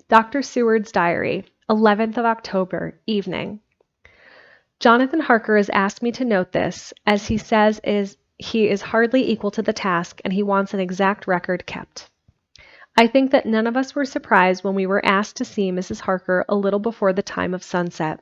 Dr. Seward's Diary, 11th of October, evening. Jonathan Harker has asked me to note this, as he says he is hardly equal to the task and he wants an exact record kept. I think that none of us were surprised when we were asked to see Mrs. Harker a little before the time of sunset.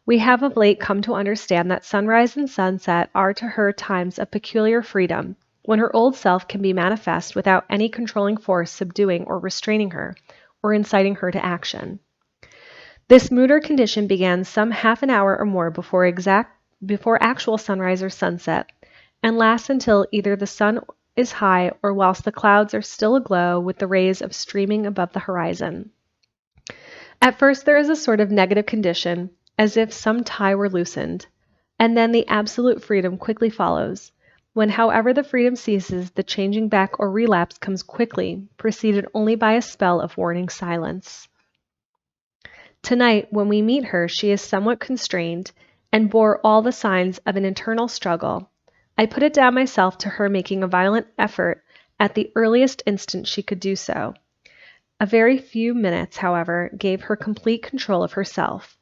We have of late come to understand that sunrise and sunset are to her times of peculiar freedom, when her old self can be manifest without any controlling force subduing or restraining her, or inciting her to action. This mood or condition began some half an hour or more before actual sunrise or sunset, and lasts until either the sun is high or whilst the clouds are still aglow with the rays of streaming above the horizon. At first there is a sort of negative condition, as if some tie were loosened, and then the absolute freedom quickly follows, when however the freedom ceases, the changing back or relapse comes quickly, preceded only by a spell of warning silence. Tonight, when we meet her, she is somewhat constrained, and bore all the signs of an internal struggle. I put it down myself to her making a violent effort at the earliest instant she could do so. A very few minutes, however, gave her complete control of herself.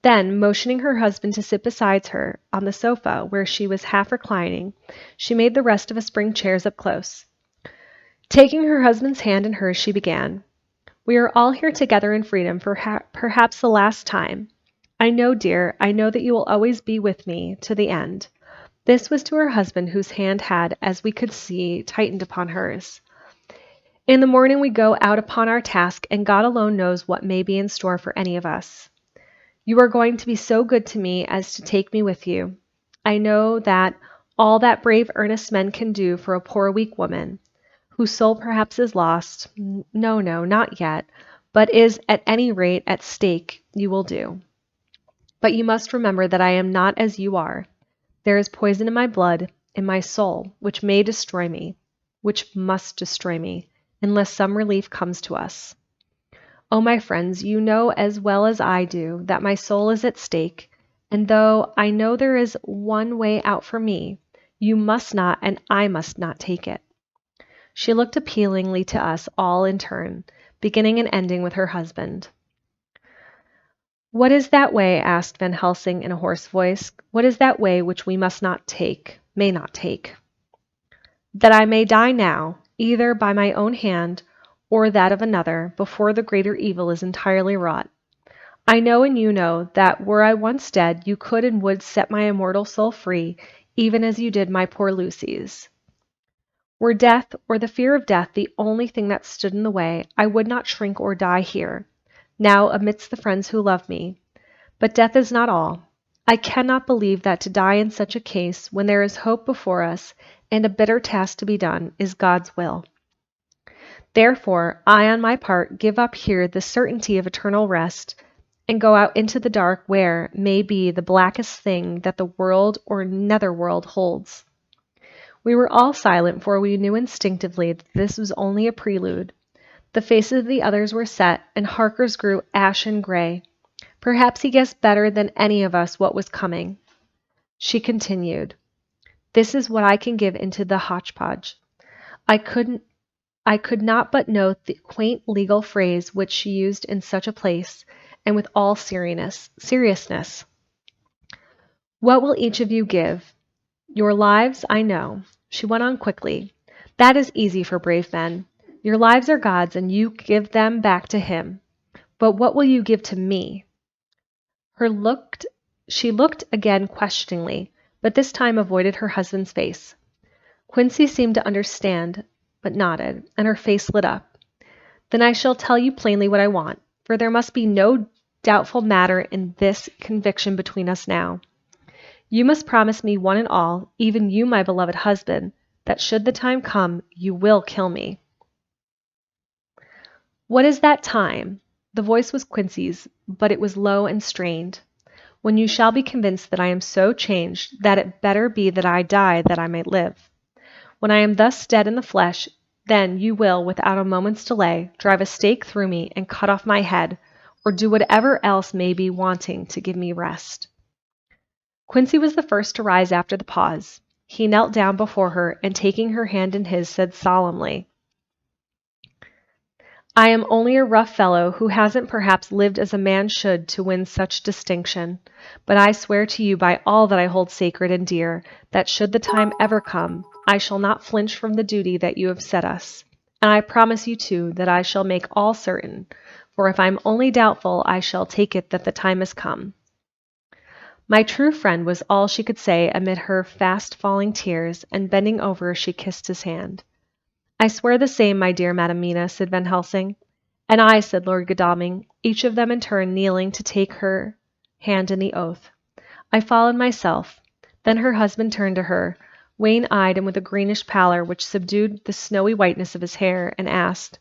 Then, motioning her husband to sit beside her, on the sofa, where she was half reclining, she made the rest of us bring chairs up close. Taking her husband's hand in hers, she began, "We are all here together in freedom for perhaps the last time. I know, dear, I know that you will always be with me to the end." This was to her husband, whose hand had, as we could see, tightened upon hers. "In the morning we go out upon our task, and God alone knows what may be in store for any of us. You are going to be so good to me as to take me with you. I know that all that brave, earnest men can do for a poor, weak woman, whose soul perhaps is lost, no, not yet, but is at any rate at stake, you will do. But you must remember that I am not as you are. There is poison in my blood, in my soul, which may destroy me, which must destroy me, unless some relief comes to us. Oh, my friends, you know as well as I do that my soul is at stake, and though I know there is one way out for me, you must not and I must not take it." She looked appealingly to us all in turn, beginning and ending with her husband. "What is that way?" asked Van Helsing in a hoarse voice. "What is that way which we must not take, may not take?" "That I may die now, either by my own hand or that of another, before the greater evil is entirely wrought. I know and you know that were I once dead, you could and would set my immortal soul free, even as you did my poor Lucy's. Were death, or the fear of death, the only thing that stood in the way, I would not shrink or die here, now amidst the friends who love me. But death is not all. I cannot believe that to die in such a case, when there is hope before us, and a bitter task to be done, is God's will. Therefore, I on my part give up here the certainty of eternal rest, and go out into the dark where may be the blackest thing that the world or netherworld holds." We were all silent, for we knew instinctively that this was only a prelude. The faces of the others were set, and Harker's grew ashen gray. Perhaps he guessed better than any of us what was coming. She continued, "This is what I can give into the hotchpotch. I could not but note the quaint legal phrase which she used in such a place, and with all seriousness. What will each of you give? Your lives, I know." She went on quickly. "That is easy for brave men. Your lives are God's, and you give them back to Him. But what will you give to me?" She looked again questioningly, but this time avoided her husband's face. Quincy seemed to understand, but nodded, and her face lit up. "Then I shall tell you plainly what I want, for there must be no doubtful matter in this conviction between us now. You must promise me one and all, even you, my beloved husband, that should the time come, you will kill me." "What is that time?" The voice was Quincy's, but it was low and strained. "When you shall be convinced that I am so changed that it better be that I die that I may live. When I am thus dead in the flesh, then you will, without a moment's delay, drive a stake through me and cut off my head, or do whatever else may be wanting to give me rest." Quincy was the first to rise after the pause. He knelt down before her, and taking her hand in his, said solemnly, I am only a rough fellow who hasn't perhaps lived as a man should to win such distinction, but I swear to you by all that I hold sacred and dear, that should the time ever come, I shall not flinch from the duty that you have set us. And I promise you, too, that I shall make all certain, for if I am only doubtful, I shall take it that the time has come. My true friend was all she could say amid her fast-falling tears, and bending over, she kissed his hand. I swear the same, my dear Madam Mina, said Van Helsing. And I, said Lord Godalming, each of them in turn kneeling to take her hand in the oath. I followed myself. Then her husband turned to her, wan-eyed and with a greenish pallor which subdued the snowy whiteness of his hair, and asked,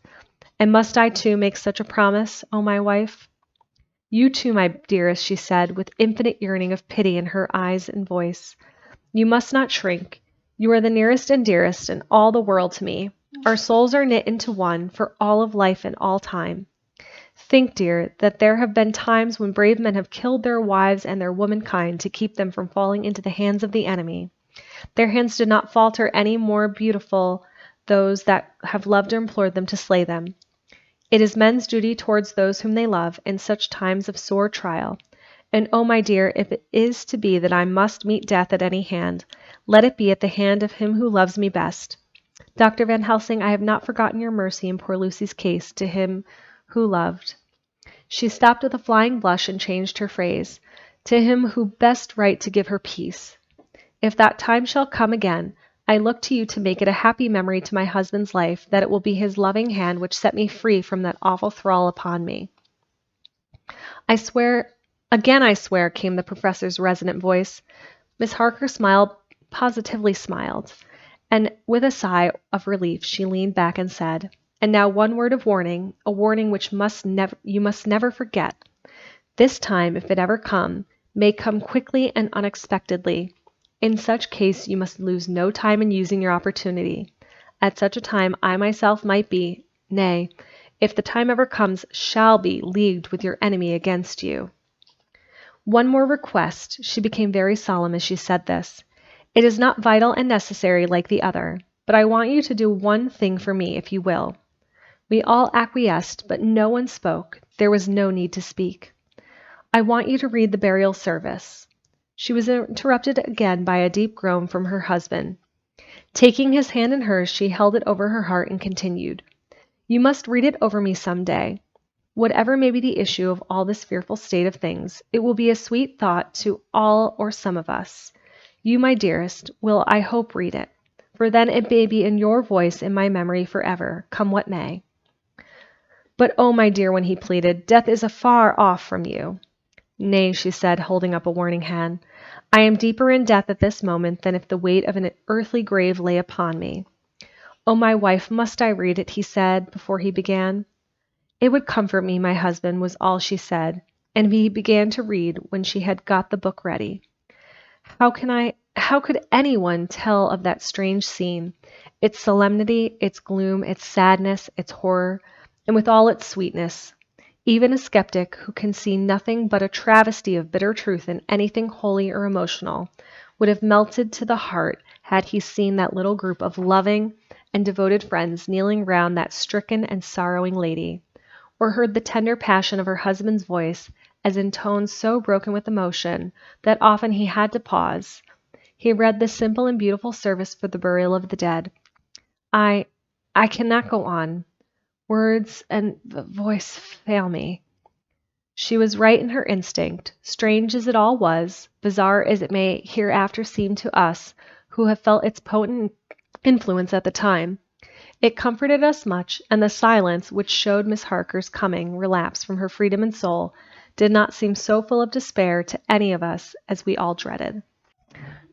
And must I too make such a promise, O my wife? You too, my dearest, she said, with infinite yearning of pity in her eyes and voice. You must not shrink. You are the nearest and dearest in all the world to me. Our souls are knit into one for all of life and all time. Think, dear, that there have been times when brave men have killed their wives and their womankind to keep them from falling into the hands of the enemy. Their hands did not falter any more beautiful those that have loved or implored them to slay them. It is men's duty towards those whom they love in such times of sore trial. And oh, my dear, if it is to be that I must meet death at any hand, let it be at the hand of him who loves me best. Dr. Van Helsing, I have not forgotten your mercy in poor Lucy's case to him who loved. She stopped with a flying blush and changed her phrase. To him who best right to give her peace. If that time shall come again, I look to you to make it a happy memory to my husband's life that it will be his loving hand which set me free from that awful thrall upon me. I swear, again I swear, came the professor's resonant voice. Miss Harker positively smiled. And with a sigh of relief, she leaned back and said, And now one word of warning, a warning which you must never forget. This time, if it ever come, may come quickly and unexpectedly. In such case, you must lose no time in using your opportunity. At such a time, I myself might be, nay, if the time ever comes, shall be leagued with your enemy against you. One more request. She became very solemn as she said this. It is not vital and necessary like the other, but I want you to do one thing for me, if you will. We all acquiesced, but no one spoke. There was no need to speak. I want you to read the burial service. She was interrupted again by a deep groan from her husband. Taking his hand in hers, she held it over her heart and continued, You must read it over me some day. Whatever may be the issue of all this fearful state of things, it will be a sweet thought to all or some of us. You, my dearest, will, I hope, read it, for then it may be in your voice in my memory forever, come what may. But, oh, my dear, when he pleaded, death is afar off from you. Nay, she said, holding up a warning hand, I am deeper in death at this moment than if the weight of an earthly grave lay upon me. Oh, my wife, must I read it, he said, before he began. It would comfort me, my husband, was all she said, and he began to read when she had got the book ready. How could anyone tell of that strange scene, its solemnity, its gloom, its sadness, its horror, and with all its sweetness? Even a skeptic who can see nothing but a travesty of bitter truth in anything holy or emotional would have melted to the heart had he seen that little group of loving and devoted friends kneeling round that stricken and sorrowing lady, or heard the tender passion of her husband's voice as in tones so broken with emotion that often he had to pause. He read the simple and beautiful service for the burial of the dead. I cannot go on. Words and the voice fail me. She was right in her instinct, strange as it all was, bizarre as it may hereafter seem to us who have felt its potent influence at the time. It comforted us much, and the silence which showed Miss Harker's coming relapse from her freedom and soul did not seem so full of despair to any of us as we all dreaded.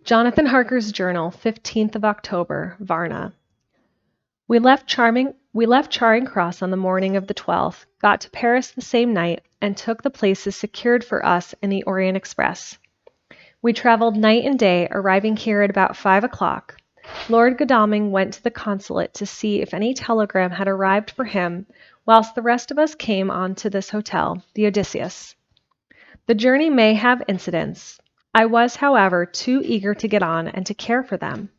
Jonathan Harker's Journal, 15th of October, Varna. We left Charing Cross on the morning of the 12th, got to Paris the same night, and took the places secured for us in the Orient Express. We traveled night and day, arriving here at about 5 o'clock. Lord Godalming went to the consulate to see if any telegram had arrived for him, whilst the rest of us came on to this hotel, the Odysseus. The journey may have incidents. I was, however, too eager to get on and to care for them.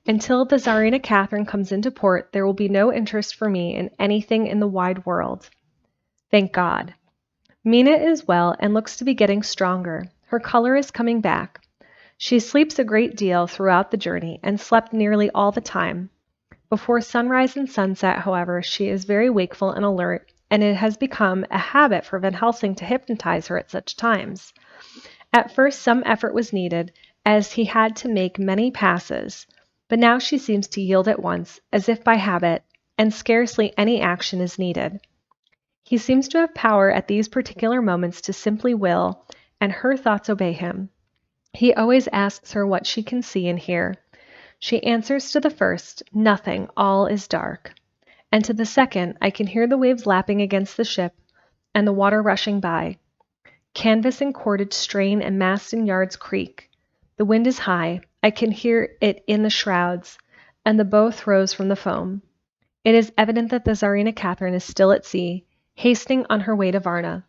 Until the Tsarina Catherine comes into port, there will be no interest for me in anything in the wide world. Thank God. Mina is well and looks to be getting stronger. Her color is coming back. She sleeps a great deal throughout the journey and slept nearly all the time. Before sunrise and sunset, however, she is very wakeful and alert, and it has become a habit for Van Helsing to hypnotize her at such times. At first some effort was needed, as he had to make many passes, but now she seems to yield at once, as if by habit, and scarcely any action is needed. He seems to have power at these particular moments to simply will, and her thoughts obey him. He always asks her what she can see and hear. She answers to the first, "Nothing, all is dark." And to the second, "I can hear the waves lapping against the ship, and the water rushing by. Canvas and cordage strain and masts and yards creak. The wind is high, I can hear it in the shrouds, and the bow throws from the foam." It is evident that the Tsarina Catherine is still at sea, hastening on her way to Varna.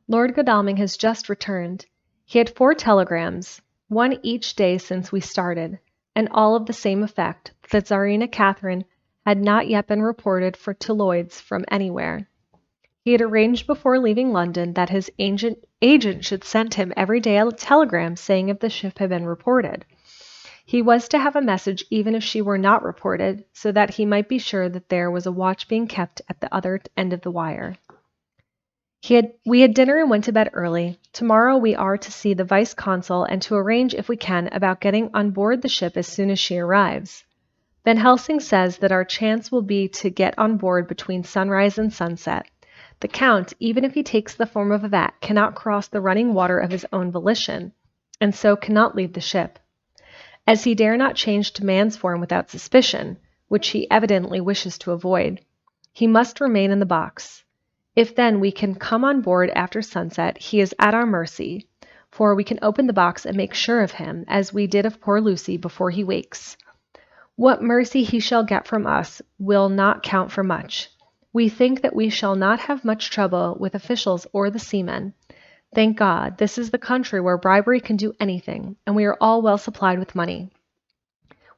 Lord Godalming has just returned. He had 4 telegrams, one each day since we started, and all of the same effect. The Tsarina Catherine had not yet been reported to Lloyd's from anywhere. He had arranged before leaving London that his agent should send him every day a telegram saying if the ship had been reported. He was to have a message even if she were not reported, so that he might be sure that there was a watch being kept at the other end of the wire. We had dinner and went to bed early. Tomorrow we are to see the vice-consul and to arrange, if we can, about getting on board the ship as soon as she arrives. Van Helsing says that our chance will be to get on board between sunrise and sunset. The Count, even if he takes the form of a bat, cannot cross the running water of his own volition, and so cannot leave the ship. As he dare not change to man's form without suspicion, which he evidently wishes to avoid, he must remain in the box. If then we can come on board after sunset, he is at our mercy, for we can open the box and make sure of him, as we did of poor Lucy, before he wakes. What mercy he shall get from us will not count for much. We think that we shall not have much trouble with officials or the seamen. Thank God, this is the country where bribery can do anything, and we are all well supplied with money.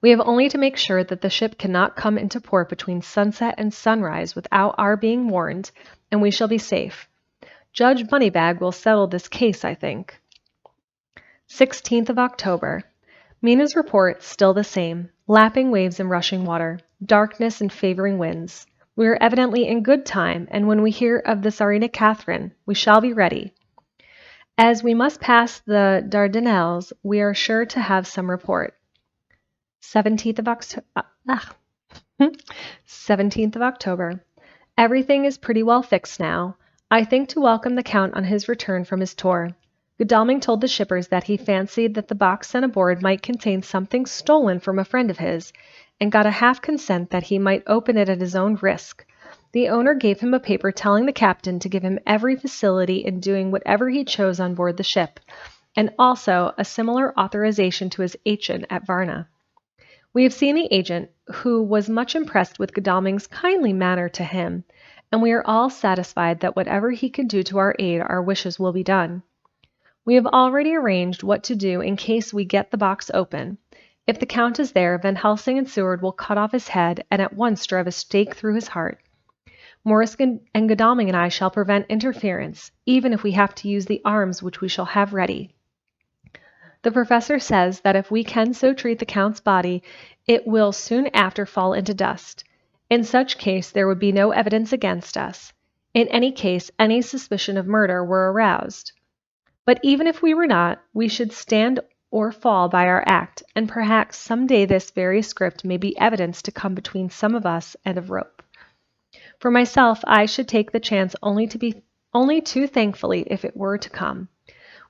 We have only to make sure that the ship cannot come into port between sunset and sunrise without our being warned, and we shall be safe. Judge Moneybag will settle this case, I think. 16th of October. Mina's report still the same. Lapping waves and rushing water. Darkness and favoring winds. We are evidently in good time, and when we hear of the Tsarina Catherine, we shall be ready. As we must pass the Dardanelles, we are sure to have some report. 17th of October. Everything is pretty well fixed now. I think to welcome the Count on his return from his tour. Godalming told the shippers that he fancied that the box sent aboard might contain something stolen from a friend of his, and got a half consent that he might open it at his own risk. The owner gave him a paper telling the captain to give him every facility in doing whatever he chose on board the ship, and also a similar authorization to his agent at Varna. We have seen the agent, who was much impressed with Godalming's kindly manner to him, and we are all satisfied that whatever he can do to our aid, our wishes will be done. We have already arranged what to do in case we get the box open. If the Count is there, Van Helsing and Seward will cut off his head and at once drive a stake through his heart. Morris and Godalming and I shall prevent interference, even if we have to use the arms which we shall have ready. The professor says that if we can so treat the Count's body, it will soon after fall into dust. In such case there would be no evidence against us. In any case, any suspicion of murder were aroused. But even if we were not, we should stand or fall by our act, and perhaps some day this very script may be evidence to come between some of us and of rope. For myself, I should take the chance only too thankfully if it were to come.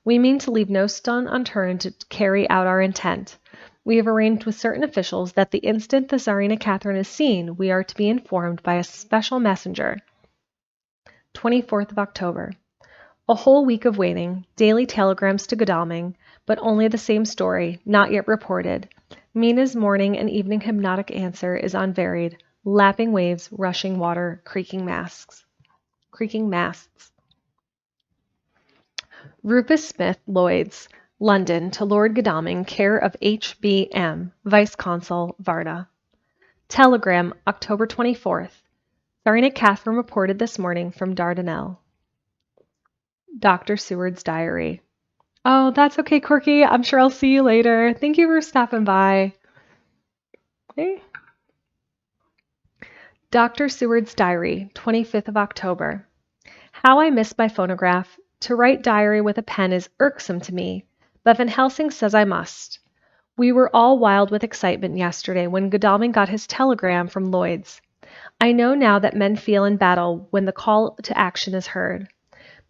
We mean to leave no stone unturned to carry out our intent. We have arranged with certain officials that the instant the Tsarina Catherine is seen, we are to be informed by a special messenger. 24th of October. A whole week of waiting, daily telegrams to Godalming, but only the same story, not yet reported. Mina's morning and evening hypnotic answer is unvaried. Lapping waves, rushing water, creaking masts. Rufus Smith, Lloyd's. London to Lord Godalming, care of H.B.M., Vice-Consul, Varna. Telegram, October 24th. Tsarina Catherine reported this morning from Dardanelles. Dr. Seward's diary. Oh, that's okay, Corky. I'm sure I'll see you later. Thank you for stopping by. Okay. Dr. Seward's diary, 25th of October. How I miss my phonograph. To write diary with a pen is irksome to me, but Van Helsing says I must. We were all wild with excitement yesterday when Godalming got his telegram from Lloyd's. I know now that men feel in battle when the call to action is heard.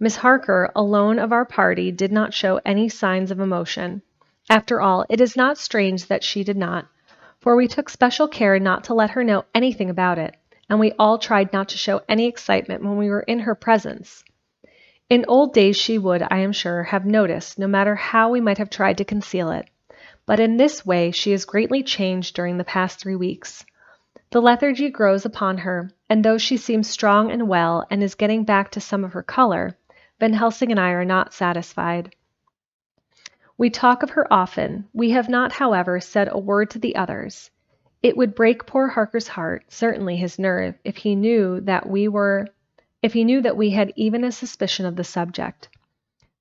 Miss Harker, alone of our party, did not show any signs of emotion. After all, it is not strange that she did not, for we took special care not to let her know anything about it, and we all tried not to show any excitement when we were in her presence. In old days she would, I am sure, have noticed, no matter how we might have tried to conceal it. But in this way she is greatly changed during the past 3 weeks. The lethargy grows upon her, and though she seems strong and well and is getting back to some of her color, Van Helsing and I are not satisfied. We talk of her often. We have not, however, said a word to the others. It would break poor Harker's heart, certainly his nerve, if he knew that we had even a suspicion of the subject.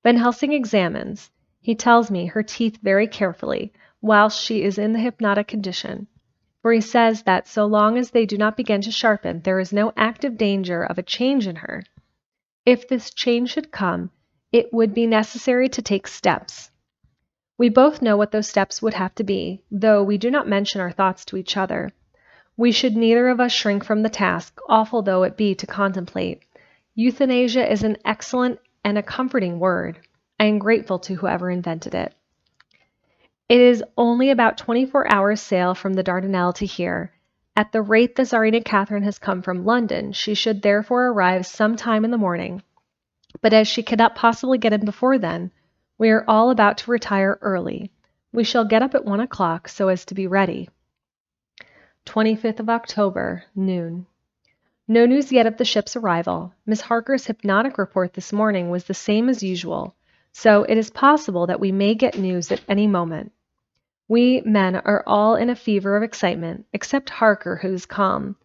Van Helsing examines, he tells me, her teeth very carefully, whilst she is in the hypnotic condition, for he says that so long as they do not begin to sharpen, there is no active danger of a change in her. If this change should come, it would be necessary to take steps. We both know what those steps would have to be, though we do not mention our thoughts to each other. We should neither of us shrink from the task, awful though it be to contemplate. Euthanasia is an excellent and a comforting word. I am grateful to whoever invented it. It is only about 24 hours' sail from the Dardanelles to here. At the rate the Tsarina Catherine has come from London, she should therefore arrive some time in the morning. But as she cannot possibly get in before then, we are all about to retire early. We shall get up at 1 o'clock so as to be ready. 25th of October, noon. No news yet of the ship's arrival. Miss Harker's hypnotic report this morning was the same as usual, so it is possible that we may get news at any moment. We men are all in a fever of excitement, except Harker, who is calm.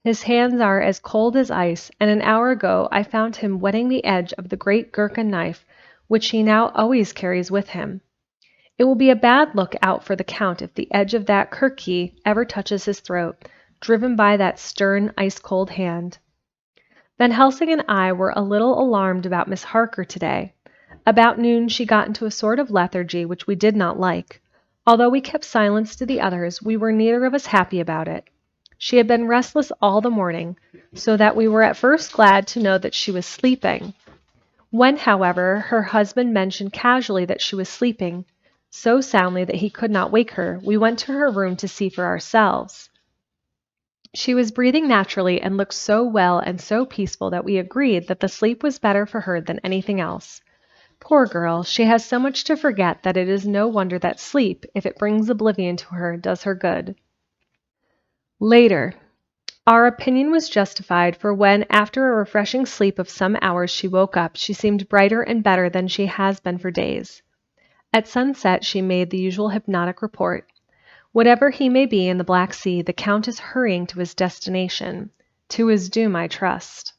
His hands are as cold as ice, and an hour ago I found him whetting the edge of the great Gherkin knife, which he now always carries with him. It will be a bad look out for the Count if the edge of that kerchief ever touches his throat, driven by that stern, ice-cold hand. Van Helsing and I were a little alarmed about Miss Harker today. About noon she got into a sort of lethargy which we did not like. Although we kept silence to the others, we were neither of us happy about it. She had been restless all the morning, so that we were at first glad to know that she was sleeping. When, however, her husband mentioned casually that she was sleeping so soundly that he could not wake her, we went to her room to see for ourselves. She was breathing naturally and looked so well and so peaceful that we agreed that the sleep was better for her than anything else. Poor girl, she has so much to forget that it is no wonder that sleep, if it brings oblivion to her, does her good. Later. Our opinion was justified, for when, after a refreshing sleep of some hours, she woke up, she seemed brighter and better than she has been for days. At sunset she made the usual hypnotic report. Whatever he may be in the Black Sea, the Count is hurrying to his destination. To his doom, I trust.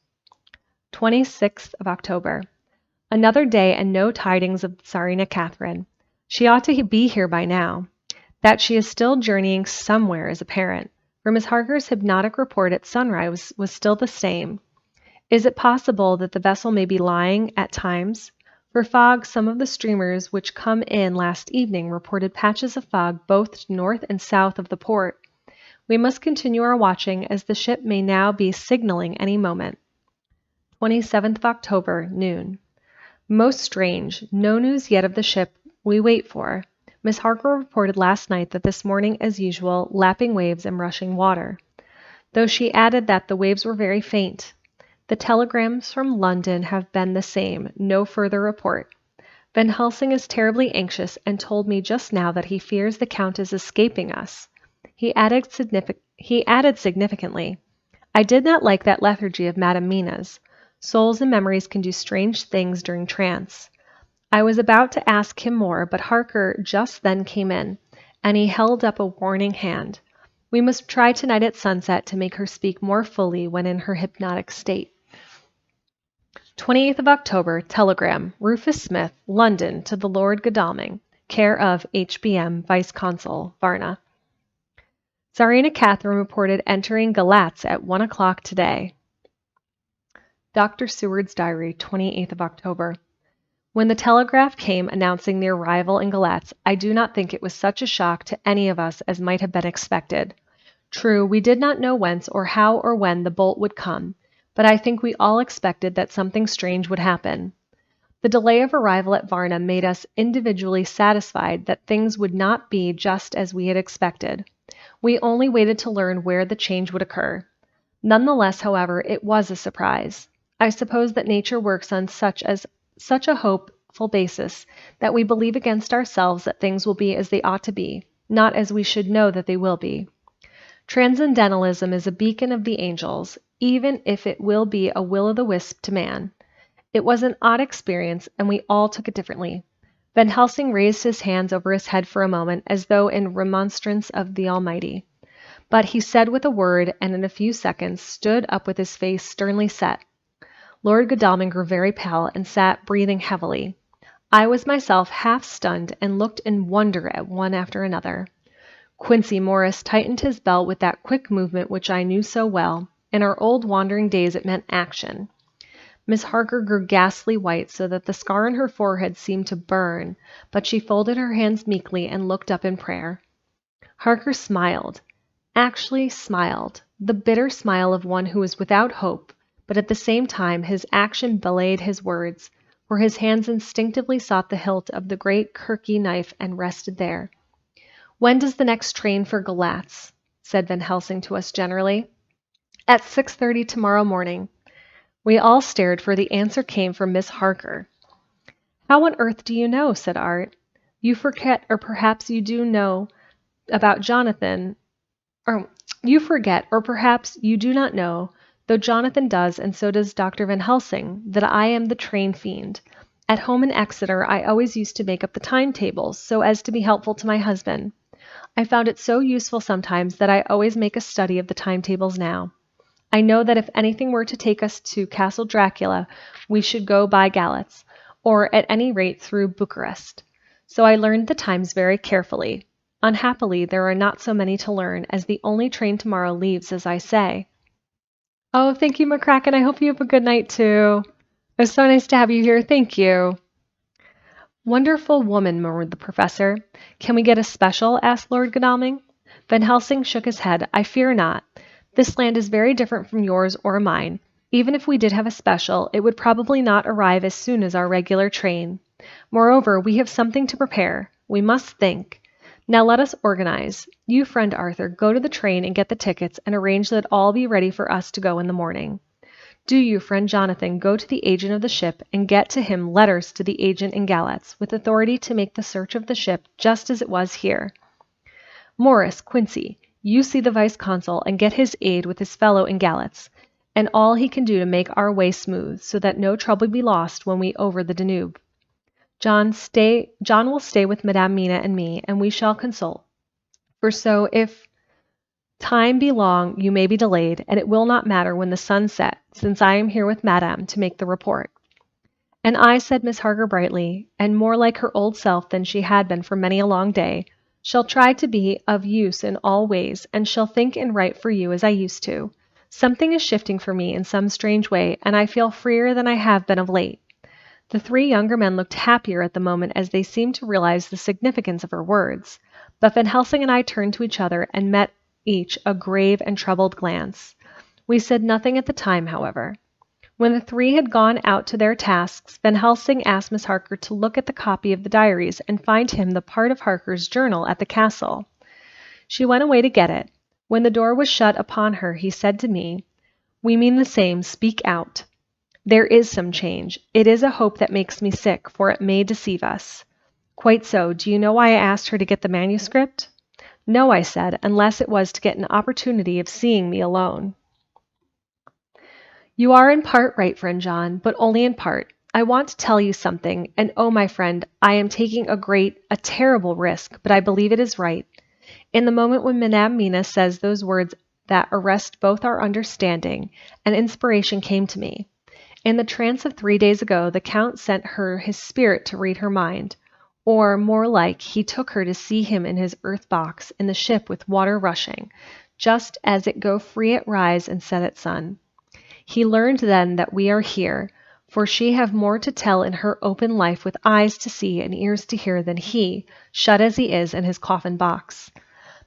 26th of October. Another day and no tidings of Tsarina Catherine. She ought to be here by now. That she is still journeying somewhere is apparent, for Miss Harker's hypnotic report at sunrise was still the same. Is it possible that the vessel may be lying at times? For fog, some of the streamers which come in last evening reported patches of fog both north and south of the port. We must continue our watching, as the ship may now be signaling any moment. 27th of October, noon. Most strange, no news yet of the ship we wait for. Miss Harker reported last night that this morning, as usual, lapping waves and rushing water, though she added that the waves were very faint. The telegrams from London have been the same, no further report. Van Helsing is terribly anxious and told me just now that he fears the Count is escaping us. He added significantly, I did not like that lethargy of Madame Mina's. Souls and memories can do strange things during trance. I was about to ask him more, but Harker just then came in, and he held up a warning hand. We must try tonight at sunset to make her speak more fully when in her hypnotic state. 28th of October, telegram, Rufus Smith, London, to the Lord Godalming, care of H.B.M. Vice Consul, Varna. Tsarina Catherine reported entering Galatz at 1 o'clock today. Dr. Seward's diary, 28th of October. When the telegraph came announcing the arrival in Galatz, I do not think it was such a shock to any of us as might have been expected. True, we did not know whence or how or when the bolt would come, but I think we all expected that something strange would happen. The delay of arrival at Varna made us individually satisfied that things would not be just as we had expected. We only waited to learn where the change would occur. Nonetheless, however, it was a surprise. I suppose that nature works on such a hopeful basis that we believe against ourselves that things will be as they ought to be, not as we should know that they will be. Transcendentalism is a beacon of the angels, even if it will be a will-o'-the-wisp to man. It was an odd experience, and we all took it differently. Van Helsing raised his hands over his head for a moment, as though in remonstrance of the Almighty. But he said with a word, and in a few seconds stood up with his face sternly set. Lord Godalming grew very pale and sat breathing heavily. I was myself half stunned and looked in wonder at one after another. Quincey Morris tightened his belt with that quick movement which I knew so well. In our old wandering days it meant action. Miss Harker grew ghastly white so that the scar on her forehead seemed to burn, but she folded her hands meekly and looked up in prayer. Harker smiled, actually smiled, the bitter smile of one who is without hope, but at the same time his action belied his words, for his hands instinctively sought the hilt of the great Kirky knife and rested there. "When does the next train for Galatz?" said Van Helsing to us generally. "At 6:30 tomorrow morning." We all stared, for the answer came from Miss Harker. "How on earth do you know?" said Art. "You forget, or perhaps you do know about Jonathan, you forget, or perhaps you do not know, though Jonathan does, and so does Dr. Van Helsing, that I am the train fiend. At home in Exeter I always used to make up the timetables, so as to be helpful to my husband. I found it so useful sometimes that I always make a study of the timetables now. I know that if anything were to take us to Castle Dracula, we should go by Galatz, or at any rate through Bucharest. So I learned the times very carefully. Unhappily, there are not so many to learn, as the only train tomorrow leaves, as I say." "Oh, thank you, McCracken. I hope you have a good night, too. It was so nice to have you here. Thank you." "Wonderful woman," murmured the professor. "Can we get a special?" asked Lord Godalming. Van Helsing shook his head. "I fear not. This land is very different from yours or mine. Even if we did have a special, it would probably not arrive as soon as our regular train. Moreover, we have something to prepare. We must think. Now let us organize. You, friend Arthur, go to the train and get the tickets and arrange that all be ready for us to go in the morning. Do you, friend Jonathan, go to the agent of the ship and get to him letters to the agent in Galatz, with authority to make the search of the ship just as it was here. Morris, Quincey, you see the vice consul and get his aid with his fellow in Galatz, and all he can do to make our way smooth, so that no trouble be lost when we over the Danube. John will stay with Madame Mina and me, and we shall consult. For so, if time be long, you may be delayed, and it will not matter when the sun set, since I am here with Madame to make the report." "And I," said Miss Harker brightly, and more like her old self than she had been for many a long day, "shall try to be of use in all ways, and shall think and write for you as I used to. Something is shifting for me in some strange way, and I feel freer than I have been of late." The three younger men looked happier at the moment as they seemed to realize the significance of her words, but Van Helsing and I turned to each other and met each a grave and troubled glance. We said nothing at the time, however. When the three had gone out to their tasks, Van Helsing asked Miss Harker to look at the copy of the diaries and find him the part of Harker's journal at the castle. She went away to get it. When the door was shut upon her, he said to me, "We mean the same. Speak out. There is some change. It is a hope that makes me sick, for it may deceive us." "Quite so. Do you know why I asked her to get the manuscript?" "No," I said, "unless it was to get an opportunity of seeing me alone." "You are in part right, friend John, but only in part. I want to tell you something, and oh, my friend, I am taking a terrible risk, but I believe it is right. In the moment when Madame Mina says those words that arrest both our understanding, an inspiration came to me. In the trance of 3 days ago, the Count sent her his spirit to read her mind. Or, more like, he took her to see him in his earth box, in the ship with water rushing, just as it go free at rise and set at sun. He learned then that we are here, for she have more to tell in her open life with eyes to see and ears to hear than he, shut as he is in his coffin box.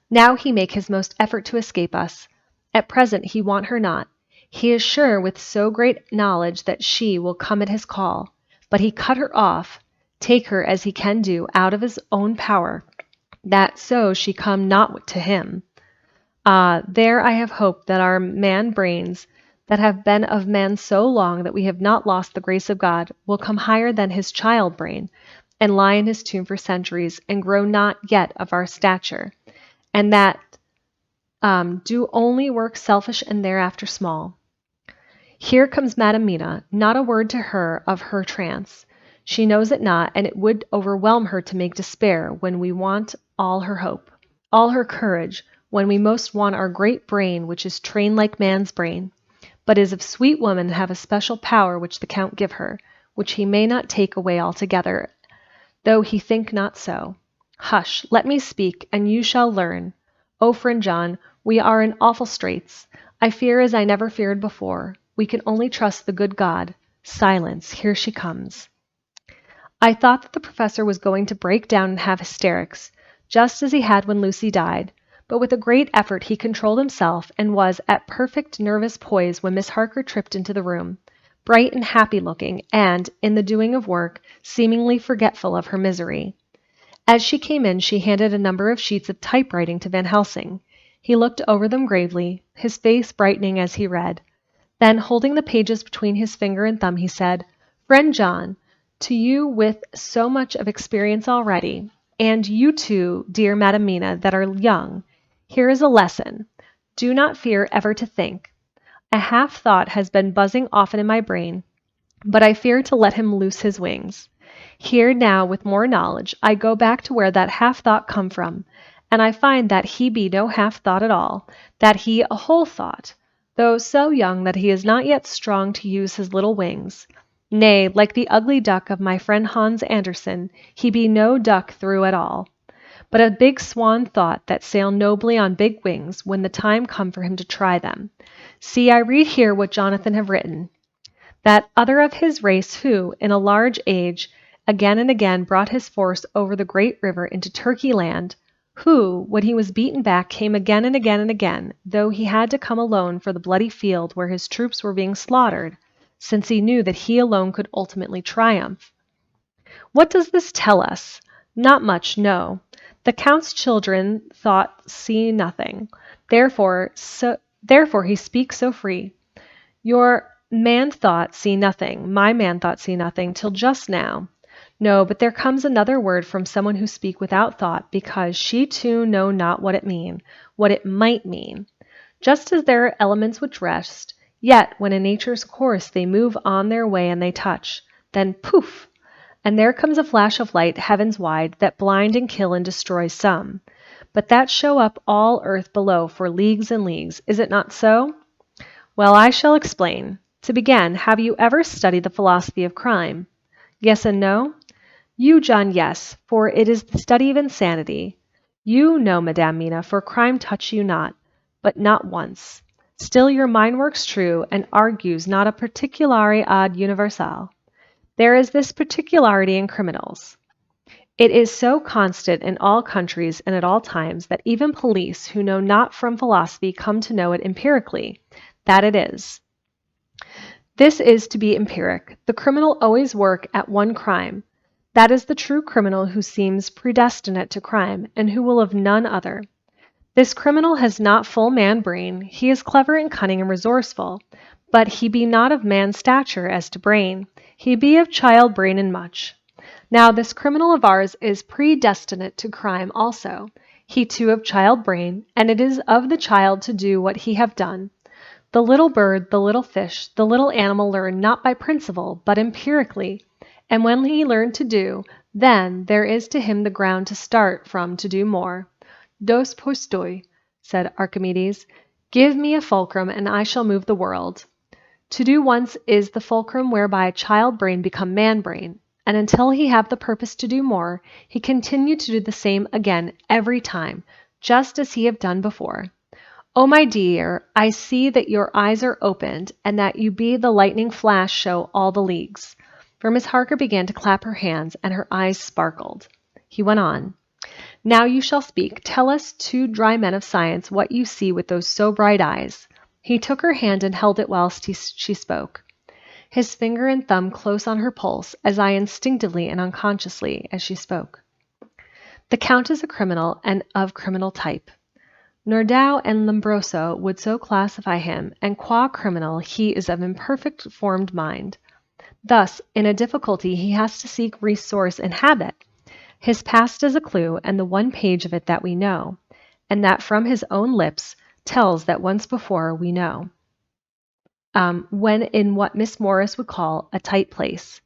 Now he make his most effort to escape us. At present he want her not. He is sure with so great knowledge that she will come at his call. But he cut her off, take her as he can do out of his own power, that so she come not to him. Ah, there I have hoped that our man brains, that have been of man so long that we have not lost the grace of God, will come higher than his child brain, and lie in his tomb for centuries, and grow not yet of our stature, and that do only work selfish and thereafter small. Here comes Madam Mina, not a word to her of her trance. She knows it not, and it would overwhelm her to make despair when we want all her hope, all her courage, when we most want our great brain, which is trained like man's brain, but is of sweet woman have a special power which the Count give her, which he may not take away altogether, though he think not so. Hush, let me speak, and you shall learn. Oh, friend John, we are in awful straits. I fear as I never feared before. We can only trust the good God. Silence, here she comes. I thought that the professor was going to break down and have hysterics, just as he had when Lucy died, but with a great effort he controlled himself and was at perfect nervous poise when Miss Harker tripped into the room, bright and happy looking, and, in the doing of work, seemingly forgetful of her misery. As she came in, she handed a number of sheets of typewriting to Van Helsing. He looked over them gravely, his face brightening as he read. Then, holding the pages between his finger and thumb, he said, "Friend John, to you with so much of experience already, and you too, dear Madam Mina, that are young, here is a lesson. Do not fear ever to think. A half thought has been buzzing often in my brain, but I fear to let him loose his wings. Here now, with more knowledge, I go back to where that half thought come from, and I find that he be no half thought at all, that he a whole thought, though so young that he is not yet strong to use his little wings. Nay, like the ugly duck of my friend Hans Andersen, he be no duck through at all, but a big swan thought that sail nobly on big wings when the time come for him to try them. See, I read here what Jonathan have written. That other of his race who, in a large age, again and again brought his force over the great river into Turkey land, who, when he was beaten back, came again and again and again, though he had to come alone for the bloody field where his troops were being slaughtered, since he knew that he alone could ultimately triumph. What does this tell us? Not much, no. The Count's children thought see nothing. Therefore he speaks so free. Your man thought see nothing, my man thought see nothing, till just now. No, but there comes another word from someone who speak without thought, because she too know not what it mean, what it might mean. Just as there are elements which rest, yet when in nature's course they move on their way and they touch, then poof! And there comes a flash of light, heavens wide, that blind and kill and destroy some, but that show up all earth below for leagues and leagues. Is it not so? Well, I shall explain. To begin, have you ever studied the philosophy of crime? Yes and no? You, John, yes, for it is the study of insanity. You know, Madame Mina, for crime touch you not, but not once. Still your mind works true, and argues not a particulari ad universale. There is this particularity in criminals. It is so constant in all countries and at all times that even police who know not from philosophy come to know it empirically, that it is. This is to be empiric. The criminal always work at one crime. That is the true criminal who seems predestinate to crime, and who will of none other. This criminal has not full man brain. He is clever and cunning and resourceful, but he be not of man stature as to brain. He be of child brain and much. Now this criminal of ours is predestinate to crime also. He too of child brain, and it is of the child to do what he have done. The little bird, the little fish, the little animal learn not by principle, but empirically. And when he learned to do, then there is to him the ground to start from to do more. Dos postoi, said Archimedes. Give me a fulcrum, and I shall move the world. To do once is the fulcrum whereby child brain become man brain, and until he have the purpose to do more, he continue to do the same again every time, just as he have done before. Oh, my dear, I see that your eyes are opened, and that you be the lightning flash show all the leagues. For Miss Harker began to clap her hands, and her eyes sparkled. He went on. Now you shall speak. Tell us, two dry men of science, what you see with those so bright eyes. He took her hand and held it whilst she spoke, his finger and thumb close on her pulse, as I instinctively and unconsciously as she spoke. The Count is a criminal, and of criminal type. Nordau and Lombroso would so classify him, and qua criminal he is of imperfect formed mind. Thus, in a difficulty he has to seek resource in habit. His past is a clue, and the one page of it that we know, and that from his own lips tells that once before we know, when in what Miss Morris would call a tight place.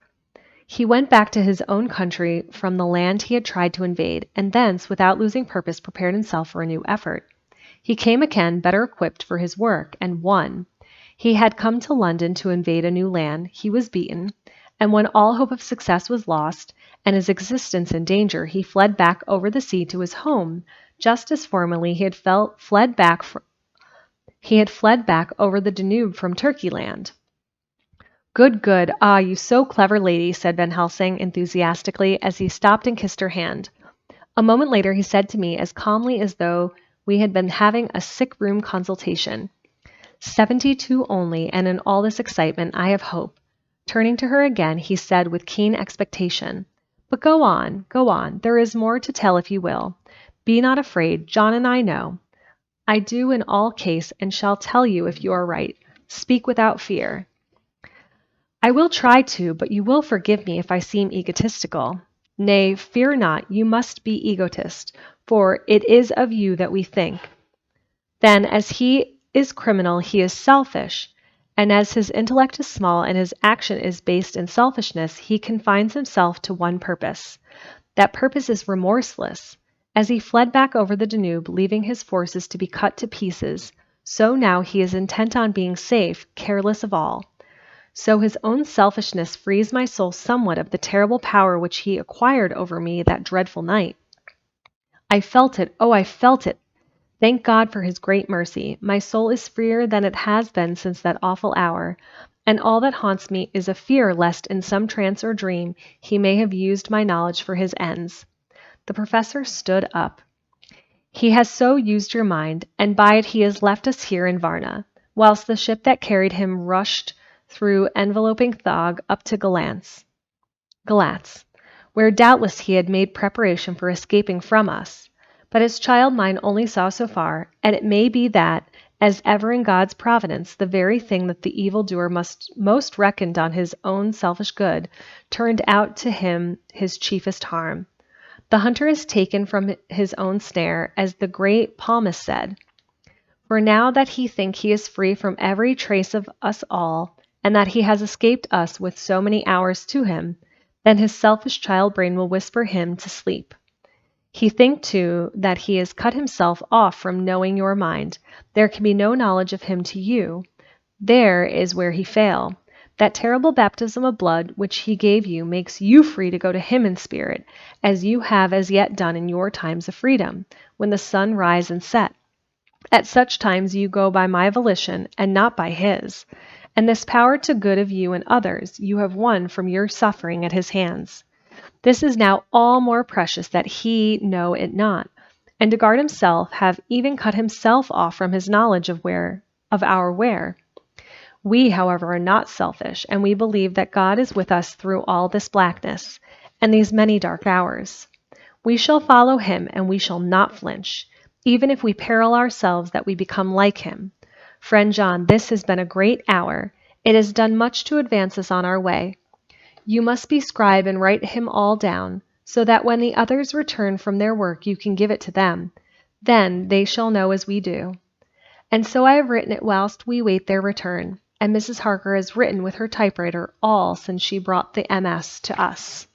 He went back to his own country from the land he had tried to invade, and thence, without losing purpose, prepared himself for a new effort. He came again better equipped for his work, and won. He had come to London to invade a new land. He was beaten, and when all hope of success was lost, and his existence in danger, he fled back over the sea to his home, just as formerly he had fled back over the Danube from Turkey land. Good, good. Ah, you so clever lady, said Van Helsing enthusiastically as he stopped and kissed her hand. A moment later he said to me as calmly as though we had been having a sick-room consultation, 72 only, and in all this excitement I have hope. Turning to her again, he said with keen expectation, But go on, there is more to tell if you will. Be not afraid, John and I know. I do in all case, and shall tell you if you are right. Speak without fear. I will try to, but you will forgive me if I seem egotistical. Nay, fear not, you must be egotist, for it is of you that we think. Then, as he is criminal, he is selfish, and as his intellect is small and his action is based in selfishness, he confines himself to one purpose. That purpose is remorseless. As he fled back over the Danube, leaving his forces to be cut to pieces, so now he is intent on being safe, careless of all. So his own selfishness frees my soul somewhat of the terrible power which he acquired over me that dreadful night. I felt it, oh, I felt it. Thank God for his great mercy. My soul is freer than it has been since that awful hour, and all that haunts me is a fear lest in some trance or dream he may have used my knowledge for his ends. The professor stood up. He has so used your mind, and by it he has left us here in Varna, whilst the ship that carried him rushed through enveloping fog up to Galatz, where doubtless he had made preparation for escaping from us. But his child mind only saw so far, and it may be that, as ever in God's providence, the very thing that the evildoer most reckoned on his own selfish good, turned out to him his chiefest harm. The hunter is taken from his own snare, as the great palmist said. For now that he think he is free from every trace of us all, and that he has escaped us with so many hours to him, then his selfish child brain will whisper him to sleep. He think, too, that he has cut himself off from knowing your mind. There can be no knowledge of him to you. There is where he fail. That terrible baptism of blood which he gave you makes you free to go to him in spirit, as you have as yet done in your times of freedom, when the sun rise and set. At such times you go by my volition, and not by his. And this power to good of you and others you have won from your suffering at his hands. This is now all more precious that he know it not, and to guard himself have even cut himself off from his knowledge of our where. We, however, are not selfish, and we believe that God is with us through all this blackness, and these many dark hours. We shall follow him, and we shall not flinch, even if we peril ourselves that we become like him. Friend John, this has been a great hour. It has done much to advance us on our way. You must be scribe and write him all down, so that when the others return from their work you can give it to them. Then they shall know as we do. And so I have written it whilst we wait their return, and Mrs. Harker has written with her typewriter all since she brought the MS to us.